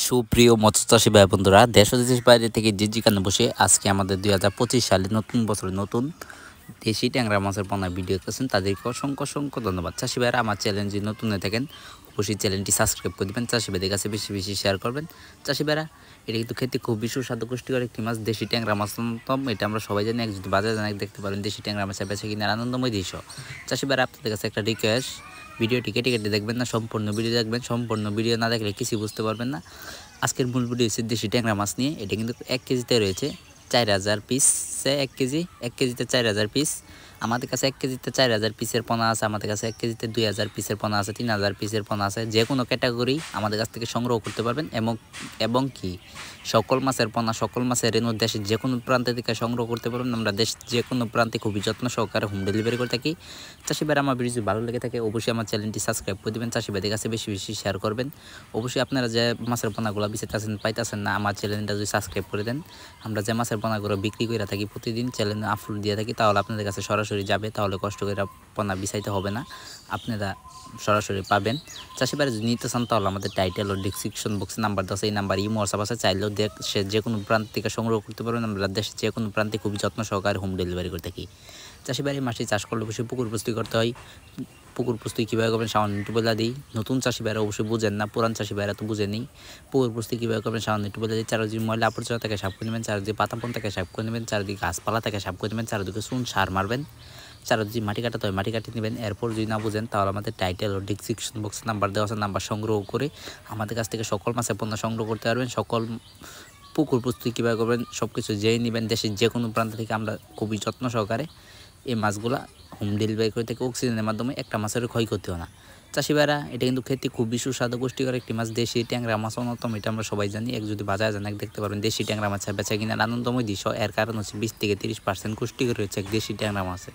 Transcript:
সুপ্রিয় মৎস্যচাষী ভাই বন্ধুরা, দেশ ও দেশের বাইরে থেকে যে যেখানে বসে আজকে আমাদের 2025 সালে নতুন বছরে নতুন দেশি ট্যাংরা মাছের পোনা ভিডিও দেখতেছেন তাদেরকে অসংখ্য অসংখ্য ধন্যবাদ। চাষি ভাইরা আমার চ্যানেল যদি নতুন হয়ে থাকেন অবশ্যই চ্যানেলটি সাবস্ক্রাইব করে দেবেন, চাষি ভাইদের কাছে বেশি বেশি শেয়ার করবেন। চাষি ভাইরা, এটা কিন্তু খেতে খুবই সুস্বাদু পুষ্টিকর একটি মাছ, দেশি ট্যাংরা মাছ। এটা আমরা সবাই জানি, এক যদি বাজারে জানি দেখতে পারেন দেশি ট্যাংরা মাছের বেচা কিনার আনন্দময় দৃশ্য। চাষি ভাইরা, আপনাদের কাছে একটা রিকোয়েস্ট, ভিডিওটি কেটে কেটে দেখবেন না, সম্পূর্ণ ভিডিও দেখবেন। সম্পূর্ণ ভিডিও না দেখলে কিছু বুঝতে পারবেন না। আজকের মূল ভিডিও হচ্ছে দেশি ট্যাংরা মাছ নিয়ে। এটা কিন্তু 1 কেজিতে রয়েছে 4000 পিস। 1 কেজিতে 4000 পিস। আমাদের কাছে 1 কেজিতে 4000 পিসের পোনা আছে, আমাদের কাছে 1 কেজিতে 2000 পিসের পোনা আছে, 3000 পিসের পোনা আছে। যে কোনো ক্যাটাগরি আমাদের কাছ থেকে সংগ্রহ করতে পারবেন। এবং কি সকল মাছের পোনা, সকল মাছের রেণু দেশের যে কোনো প্রান্তে থেকে সংগ্রহ করতে পারবেন। আমরা দেশ যে কোনো প্রান্তে খুবই যত্ন সহকারে হোম ডেলিভারি করে থাকি। চাষি ভাইরা, আমার ভিডিও ভালো লেগে থাকে অবশ্যই আমার চ্যানেলটি সাবস্ক্রাইব করে দেবেন, চাষি ভাইদের কাছে বেশি বেশি শেয়ার করবেন। অবশ্যই আপনারা যে মাছের পোনাগুলো বেচতেছেন পাইতেছেন না, আমার চ্যানেলটা যদি সাবস্ক্রাইব করে দেন, আমরা যে মাছের পোনাগুলো বিক্রি করে থাকি প্রতিদিন চ্যানেলে আপলোড দিয়ে থাকি, তাহলে আপনাদের কাছে সরাসরি যাবে। তাহলে কষ্ট করে পোনা বিছাইতে হবে না, আপনারা সরাসরি পাবেন। চাষি ভাইরা যদি নিতে চান তাহলে আমাদের টাইটেল ও ডিসক্রিপশন বক্সে নাম্বার দেওয়া আছে, এই নাম্বার ইমো হোয়াটসঅ্যাপ আছে, চাইলেও সে যে কোনো প্রান্ত থেকে সংগ্রহ করতে পারবেন। আমরা দেশের যে কোনো প্রান্তে খুবই যত্ন সহকারে হোম ডেলিভারি করে থাকি। চাষি ভাই, মাছটি চাষ করলে অবশ্যই পুকুর প্রস্তুতি করতে হয়। পুকুর প্রস্তুতি কীভাবে করবেন সামান্য একটু বলে দিই। নতুন চাষি ভাইরা অবশ্যই বুঝেন না, পুরান চাষি ভাইরা তো বুঝেনি। পুকুর প্রস্তুতি কীভাবে করবেন সামান্য একটু বলে দিই। চারিদিকে ময়লা আবর্জনা থেকে সাফ করে নেবেন, চারিদিকে পাতাপন থেকে সাফ করে নেবেন, চারিদিকে গাছপালা থেকে সাফ করে নেবেন, চারিদিকে চুন সার মারবেন, চারিদিকে মাটি কাটাতে হয় মাটি কাটিয়ে নেবেন। এরপর যদি না বুঝেন তাহলে আমাদের টাইটেল ও ডিসক্রিপশন বক্সে নাম্বার দেওয়া আছে, নাম্বার সংগ্রহ করে আমাদের কাছ থেকে সকল মাছের পণ্য সংগ্রহ করতে পারবেন। সকল পুকুর প্রস্তুতি কীভাবে করবেন সব কিছু যেই নেবেন। দেশের যে কোনো প্রান্ত থেকে আমরা খুবই যত্ন সহকারে এই মাছগুলা হোম ডেলিভারি করে থেকে অক্সিজেনের মাধ্যমে একটা মাছের ক্ষয়ক্ষতি হয় না। চাষি ভাইরা, এটা কিন্তু খেতে খুবই সুস্বাদু পুষ্টিকর একটি মাছ, দেশি ট্যাংরা মাছ অন্যতম। এটা আমরা সবাই জানি, এক যদি বাজারে যান দেখতে পারবেন দেশি ট্যাংরা মাছের বেচা কিনার আনন্দময় দৃশ্য। এর কারণ হচ্ছে 20 থেকে 30% পুষ্টিকর রয়েছে এক দেশি ট্যাংরা মাছে।